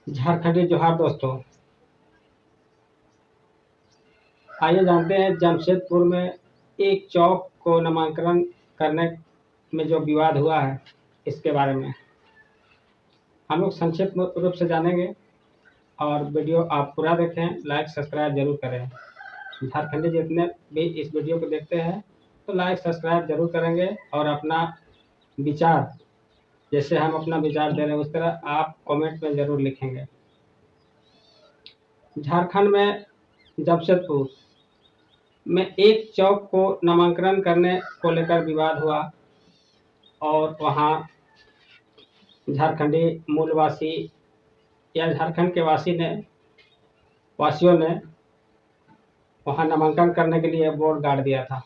झारखंडी जोहार दोस्तों। आइए जानते हैं जमशेदपुर में एक चौक को नामांकन करने में जो विवाद हुआ है इसके बारे में हम लोग संक्षिप्त रूप से जानेंगे। और वीडियो आप पूरा देखें, लाइक सब्सक्राइब जरूर करें। झारखंडी जितने भी इस वीडियो को देखते हैं तो लाइक सब्सक्राइब जरूर करेंगे और अपना विचार, जैसे हम अपना विचार दे रहे हैं उस तरह आप कमेंट में जरूर लिखेंगे। झारखंड में जमशेदपुर में एक चौक को नामांकन करने को लेकर विवाद हुआ और वहाँ झारखंडी मूलवासी या झारखंड के वासियों ने वहाँ नामांकन करने के लिए बोर्ड गाड़ दिया था।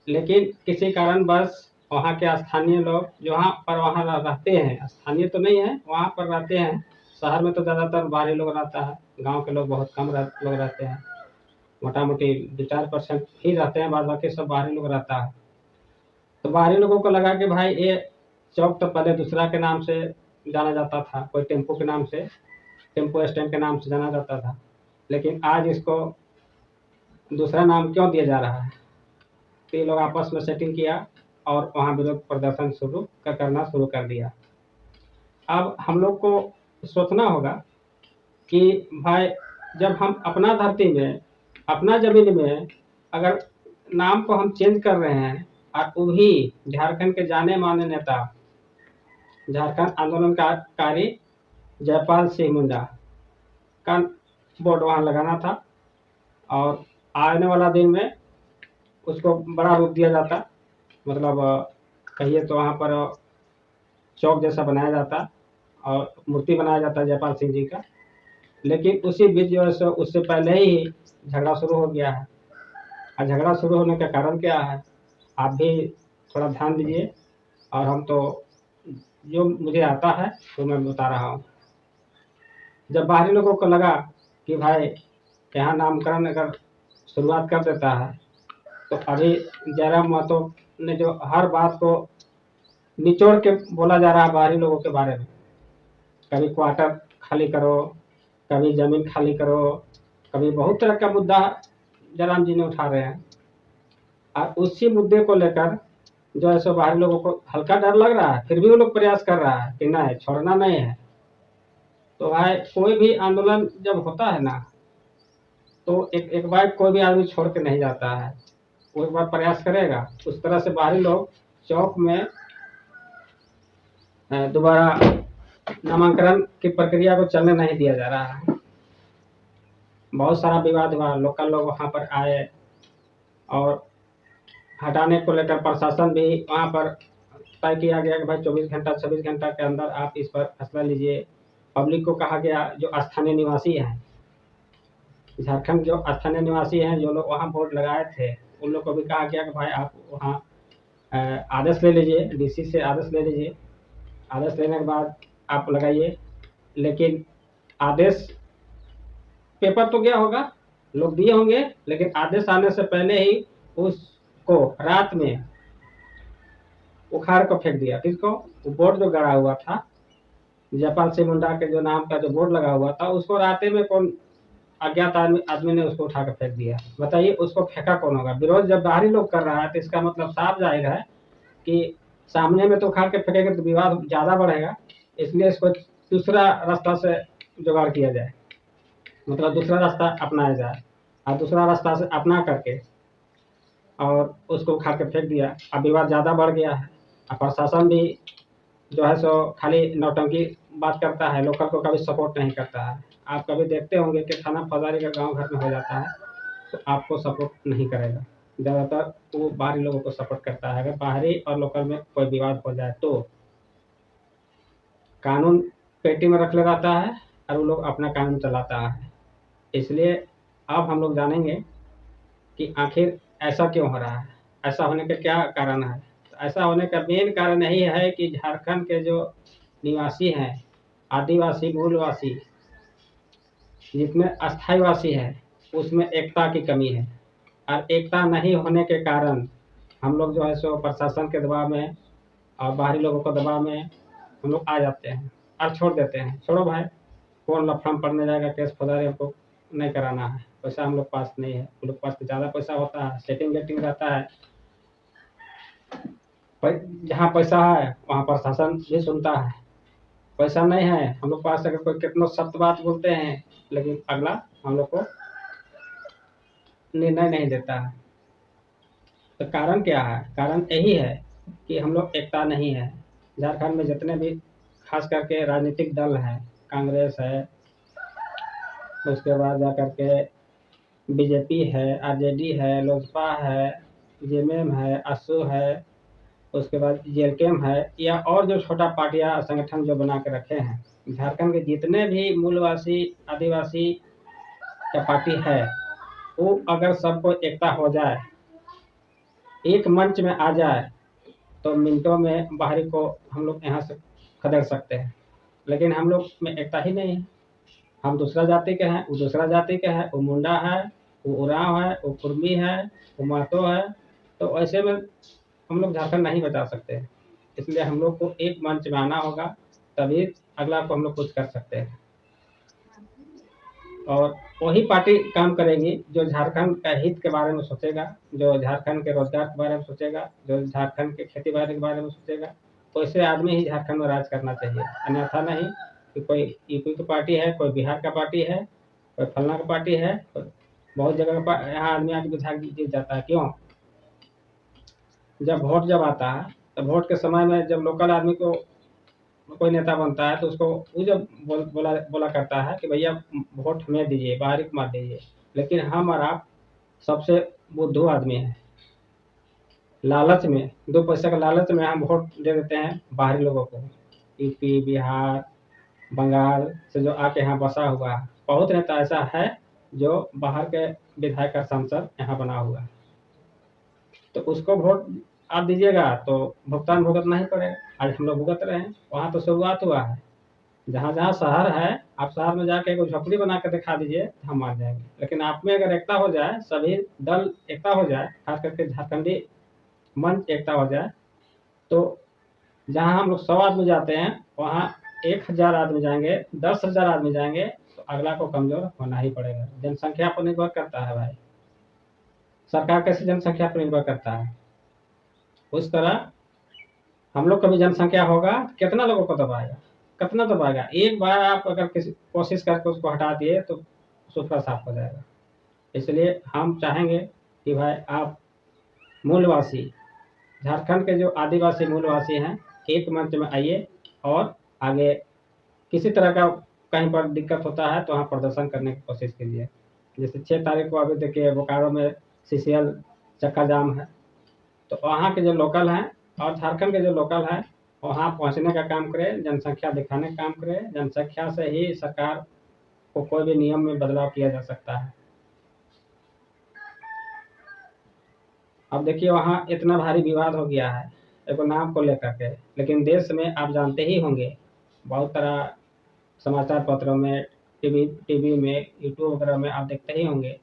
लेकिन किसी कारणवश वहाँ के स्थानीय लोग जो वहाँ रहते हैं, स्थानीय तो नहीं है, वहाँ पर रहते हैं। शहर में तो ज़्यादातर बाहरी लोग रहता है, गांव के लोग बहुत कम लोग रहते हैं, मोटा मोटी 2-4% ही रहते हैं, बाद बाकी सब बाहरी लोग रहता है। तो बाहरी लोगों को लगा कि भाई ये चौक तो पहले दूसरा के नाम से जाना जाता था, कोई टेम्पो के नाम से, टेम्पो स्टैंड के नाम से जाना जाता था, लेकिन आज इसको दूसरा नाम क्यों दिया जा रहा है। तो ये लोग आपस में सेटिंग किया और वहाँ विरोध प्रदर्शन करना शुरू कर दिया। अब हम लोग को सोचना होगा कि भाई जब हम अपना धरती में, अपना जमीन में अगर नाम को हम चेंज कर रहे हैं और वो भी झारखंड के जाने माने नेता, झारखंड आंदोलनकारी जयपाल सिंह मुंडा का बोर्ड वहाँ लगाना था और आने वाला दिन में उसको बड़ा रूप दिया जाता, मतलब कहिए तो वहाँ पर चौक जैसा बनाया जाता और मूर्ति बनाया जाता जयपाल सिंह जी का। लेकिन उसी बीच जो है उससे पहले ही झगड़ा शुरू हो गया है। और झगड़ा शुरू होने का कारण क्या है आप भी थोड़ा ध्यान दीजिए, और हम तो जो मुझे आता है तो मैं बता रहा हूँ। जब बाहरी लोगों को लगा कि भाई यहाँ नामकरण अगर शुरुआत कर देता है तो अभी जयराम महतो ने जो हर बात को निचोड़ के बोला जा रहा है बाहरी लोगों के बारे में, कभी क्वार्टर खाली करो, कभी जमीन खाली करो, कभी बहुत तरह का मुद्दा जयराम जी ने उठा रहे हैं। और उसी मुद्दे को लेकर जो है सो बाहरी लोगों को हल्का डर लग रहा है, फिर भी वो लोग प्रयास कर रहा है कि नहीं, छोड़ना नहीं है। तो भाई कोई भी आंदोलन जब होता है ना तो एक बार कोई भी आदमी छोड़ के नहीं जाता है, वो एक बार प्रयास करेगा। उस तरह से बाहरी लोग चौक में दोबारा नामांकन की प्रक्रिया को चलने नहीं दिया जा रहा है। बहुत सारा विवाद हुआ, लोकल लोग वहाँ पर आए और हटाने को लेकर प्रशासन भी वहाँ पर तय किया गया कि भाई 24 घंटा के अंदर आप इस पर फैसला लीजिए। पब्लिक को कहा गया जो स्थानीय निवासी हैं, झारखंड जो स्थानीय निवासी हैं, जो लोग वहाँ वोट लगाए थे, उन लोग को भी कहा गया कि भाई आप वहाँ आदेश ले लीजिए, डीसी से आदेश ले लीजिए। आदेश लेने के बाद आप लगाइए। लेकिन आदेश पेपर तो गया होगा, लोग दिए होंगे, लेकिन आदेश आने से पहले ही उसको रात में उखाड़ को फेंक दिया। किसको? वो बोर्ड जो गड़ा हुआ था, जयपाल सिंह मुंडा के जो नाम का जो बोर्ड लगा हुआ था, उसको राते में कौन अज्ञात आदमी ने उसको उठा कर फेंक दिया। बताइए उसको फेंका कौन होगा? विरोध जब बाहरी लोग कर रहा है तो इसका मतलब साफ जाहिर है कि सामने में तो उखाड़ के फेंकेंगे तो विवाद ज्यादा बढ़ेगा। इसलिए इसको दूसरा रास्ता से जुगाड़ किया जाए, मतलब दूसरा रास्ता अपनाया जाए। और दूसरा रास्ता से अपना करके और उसको उखाड़ के फेंक दिया। अब विवाद ज़्यादा बढ़ गया है। अब प्रशासन भी जो है सो खाली नौटंकी बात करता है, लोकल को कभी सपोर्ट नहीं करता है। आप कभी देखते होंगे कि थाना फौजदारी का गांव घर में हो जाता है तो आपको सपोर्ट नहीं करेगा, ज़्यादातर वो बाहरी लोगों को सपोर्ट करता है। अगर बाहरी और लोकल में कोई विवाद हो जाए तो कानून पेटी में रख ले रहता है और वो लोग अपना कानून चलाता है। इसलिए अब हम लोग जानेंगे कि आखिर ऐसा क्यों हो रहा है, ऐसा होने का क्या कारण है। तो ऐसा होने का मेन कारण यही है कि झारखंड के जो निवासी हैं, आदिवासी मूलवासी, जितने अस्थाई वासी हैं, उसमें एकता की कमी है। और एकता नहीं होने के कारण हम लोग जो है सो प्रशासन के दबाव में और बाहरी लोगों के दबाव में हम लोग आ जाते हैं। और छोड़ देते हैं, छोड़ो भाई, कौन लफड़ा में पड़ने जाएगा, केस फौजदारी हमको नहीं कराना है, पैसा हम लोग पास नहीं है। उन लोग पास तो ज़्यादा पैसा होता है, सेटिंग गेटिंग रहता है। जहाँ पैसा है वहाँ प्रशासन भी सुनता है, पैसा नहीं है हम लोग पास, अगर कोई कितना सख्त बात बोलते हैं लेकिन अगला हम लोग को निर्णय नहीं देता है। तो कारण क्या है? कारण यही है कि हम लोग एकता नहीं है। झारखंड में जितने भी खास करके राजनीतिक दल हैं, कांग्रेस है, उसके बाद जा करके बीजेपी है, आरजेडी है, लोजपा है, जेएमएम है, आसू है, उसके बाद जेएलकेएम है, या और जो छोटा पार्टियां संगठन जो बना के रखे हैं, झारखंड के जितने भी मूलवासी आदिवासी का पार्टी है, वो अगर सबको एकता हो जाए, एक मंच में आ जाए, तो मिनटों में बाहरी को हम लोग यहाँ से खदेड़ सकते हैं। लेकिन हम लोग में एकता ही नहीं है। हम दूसरा जाति के हैं, वो दूसरा जाति के है, वो मुंडा है, वो उरांव है, वो कुर्मी है, वो महतो है। तो ऐसे में हम लोग झारखंड नहीं बचा सकते। इसलिए हम लोग को एक मंच में आना होगा, तभी अगला को हम लोग कुछ कर सकते हैं। और वही पार्टी काम करेगी जो झारखंड का हित के बारे में सोचेगा, जो झारखंड के रोजगार के बारे में सोचेगा, जो झारखंड के खेती बाड़ी के बारे में सोचेगा। वैसे आदमी ही झारखंड में राज करना चाहिए, अन्यथा नहीं कि कोई यूपी की पार्टी है, कोई बिहार का पार्टी है, कोई फलना का पार्टी है, बहुत जगह का यहाँ आदमी आके विधायक जीत जाता है। क्यों? जब आता है, तो वोट के समय में जब लोकल आदमी को कोई नेता बनता है, तो उसको वो जब बोला करता है कि भैया वोट हमें दीजिए, बाहरी को मत दीजिए। लेकिन हम और आप सबसे बुद्धू आदमी हैं, लालच में, 2 पैसे का लालच में हम वोट दे देते हैं बाहरी लोगों को। यूपी, बिहार, बंगाल से जो आके यहाँ बसा हुआ है, बहुत नेता ऐसा है जो बाहर के विधायक का सांसद यहाँ बना हुआ है। तो उसको वोट आप दीजिएगा तो भुगतान भुगतना ही पड़ेगा। आज हम लोग भुगत रहे हैं, वहाँ तो शुरुआत हुआ है। जहाँ जहाँ शहर है, आप शहर में जाके कोई झोपड़ी बना के दिखा दीजिए, हम मान जाएंगे। लेकिन आप में अगर एकता हो जाए, सभी दल एकता हो जाए, खास करके झारखंडी मंच एकता हो जाए, तो जहाँ हम लोग 100 आदमी जाते हैं, वहाँ 1000 आदमी जाएंगे, 10,000 आदमी जाएंगे, तो अगला को कमजोर होना ही पड़ेगा। जनसंख्या पर निर्भर करता है भाई, सरकार कैसे जनसंख्या पर निर्भर करता है, उस तरह हम लोग का भी जनसंख्या होगा, कितना लोगों को दबाएगा, कितना दबाएगा। एक बार आप अगर किसी कोशिश करके उसको हटा दिए तो सूखा साफ हो जाएगा। इसलिए हम चाहेंगे कि भाई आप मूलवासी, झारखंड के जो आदिवासी मूलवासी हैं, एक मंच में आइए और आगे किसी तरह का कहीं पर दिक्कत होता है तो वहाँ प्रदर्शन करने की कोशिश कीजिए। जैसे 6 तारीख को अभी देखिए बोकारो में सीसीएल चक्का जाम है, तो वहाँ के जो लोकल हैं और झारखंड के जो लोकल हैं, वहाँ पहुँचने का काम करें, जनसंख्या दिखाने का काम करें। जनसंख्या से ही सरकार को कोई भी नियम में बदलाव किया जा सकता है। अब देखिए वहाँ इतना भारी विवाद हो गया है एक नाम को लेकर के, लेकिन देश में आप जानते ही होंगे, बहुत तरह समाचार पत्रों में, टीवी में, यूट्यूब वगैरह में आप देखते ही होंगे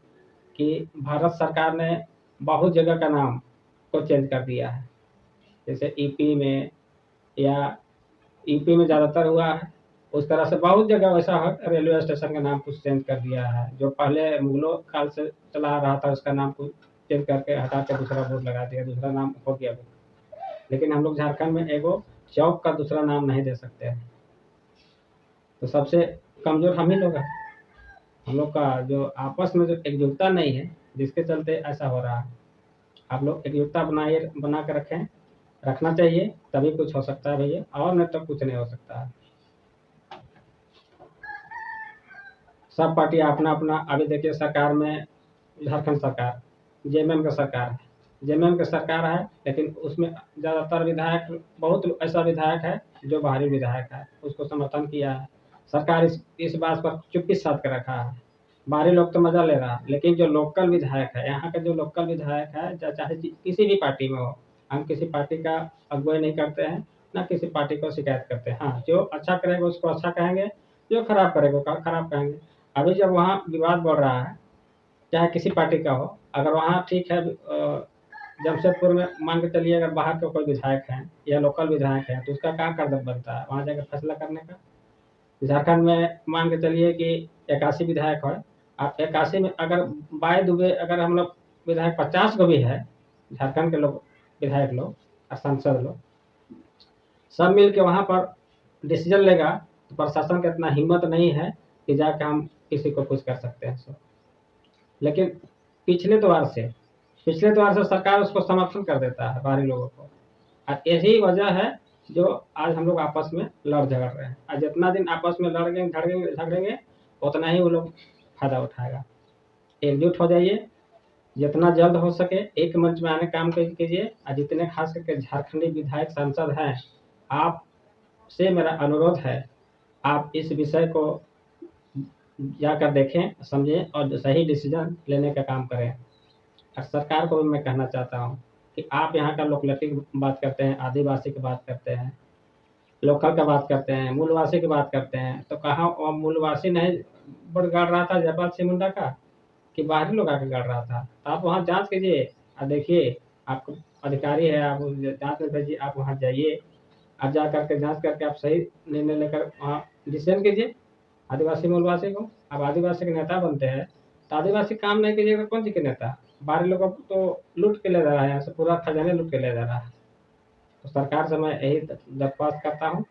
कि भारत सरकार ने बहुत जगह का नाम को चेंज कर दिया है। जैसे ईपी में, या यूपी में ज़्यादातर हुआ है, उस तरह से बहुत जगह वैसा है। रेलवे स्टेशन का नाम कुछ चेंज कर दिया है, जो पहले मुगलों काल से चला आ रहा था उसका नाम कुछ चेंज करके हटा के दूसरा बोर्ड लगा दिया, दूसरा नाम हो गया वो। लेकिन हम लोग झारखंड में एगो चौक का दूसरा नाम नहीं दे सकते हैं। तो सबसे कमजोर हम ही लोग हैं। हम लोग का जो आपस में जो एकजुटता नहीं है, जिसके चलते ऐसा हो रहा है। आप लोग एकजुटता बना के रखें, रखना चाहिए, तभी कुछ हो सकता है भैया, और नहीं तो कुछ नहीं हो सकता है। सब पार्टी अपना अपना, अभी देखिए सरकार में झारखंड सरकार, जेएमएम का सरकार है, जेएमएम का सरकार है, लेकिन उसमें ज़्यादातर विधायक, बहुत ऐसा विधायक है जो बाहरी विधायक है, उसको समर्थन किया है। सरकार इस बात पर चुप्पी साध के रखा है। बाहरी लोग तो मजा ले रहा है, लेकिन जो लोकल विधायक है, यहाँ का जो लोकल विधायक है, चाहे किसी भी पार्टी में हो, हम किसी पार्टी का अगुवाई नहीं करते हैं, ना किसी पार्टी को शिकायत करते हैं। हाँ, जो अच्छा करेगा उसको अच्छा कहेंगे, जो खराब करेगा उसको खराब कहेंगे। अभी जब वहाँ विवाद बढ़ रहा है, चाहे किसी पार्टी का हो, अगर वहाँ ठीक है, जमशेदपुर में मान के चलिए अगर बाहर के कोई विधायक हैं या लोकल विधायक हैं, तो उसका क्या कर्तव्य बनता है वहाँ जाकर फैसला करने का? झारखंड में मान के चलिए कि 81 विधायक है। अब 81 में अगर बाय दुबे अगर हम लोग विधायक 50 को भी है, झारखंड के लोग विधायक लोग और सांसद लोग सब मिल के वहाँ पर डिसीजन लेगा, तो प्रशासन का इतना हिम्मत नहीं है कि जाके हम किसी को कुछ कर सकते हैं सो। लेकिन पिछले द्वार से सरकार उसको समर्थन कर देता है बाहरी लोगों को, और यही वजह है जो आज हम लोग आपस में लड़ झगड़ रहे हैं। और जितना दिन आपस में लड़ेंगे झगड़ेंगे उतना ही वो लोग फायदा उठाएगा। एकजुट हो जाइए, जितना जल्द हो सके एक मंच में आने काम कीजिए। और जितने खास करके झारखंडी विधायक सांसद हैं, आपसे मेरा अनुरोध है, आप इस विषय को जाकर देखें, समझें और सही डिसीजन लेने का काम करें। और सरकार को भी मैं कहना चाहता हूँ कि आप यहाँ का लोकलिटी की बात करते हैं, आदिवासी की बात करते हैं, लोकल का बात करते हैं, मूलवासी की बात करते हैं, तो कहाँ वो मूलवासी नहीं वोट गाड़ रहा था जयपाल सिंह मुंडा का, कि बाहरी लोग आके गाड़ रहा था? तो आप वहाँ जांच कीजिए और देखिए, आपको अधिकारी है, आप जांच में भेजिए, आप वहाँ जाइए, आप जा करके जांच करके आप सही निर्णय लेकर वहाँ डिसीजन कीजिए। आदिवासी मूलवासी को आप आदिवासी के नेता बनते हैं, तो आदिवासी काम नहीं कीजिएगा कौन सी के नेता? बाहरी लोगों को तो लूट के ले जा रहा है, यहाँ से पूरा खजाने लूट के ले जा रहा है। तो सरकार से मैं यही दरख्वास्त करता हूँ।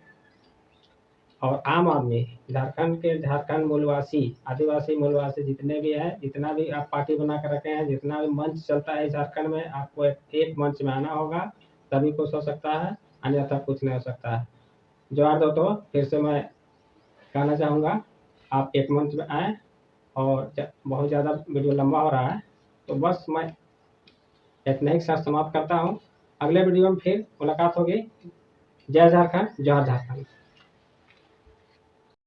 और आम आदमी झारखंड मूलवासी, आदिवासी मूलवासी जितने भी हैं, जितना भी आप पार्टी बना कर रखे हैं, जितना भी मंच चलता है झारखंड में, आपको एक मंच में आना होगा, तभी कुछ हो सकता है, अन्यथा कुछ नहीं हो सकता है। जवाब दो तो फिर से मैं कहना चाहूँगा, आप एक मंच में आए। और बहुत ज़्यादा वीडियो लंबा हो रहा है, तो बस मैं इतना ही साथ समाप्त करता हूँ। अगले वीडियो में फिर मुलाकात होगी। जय झारखंड, जय झारखंड।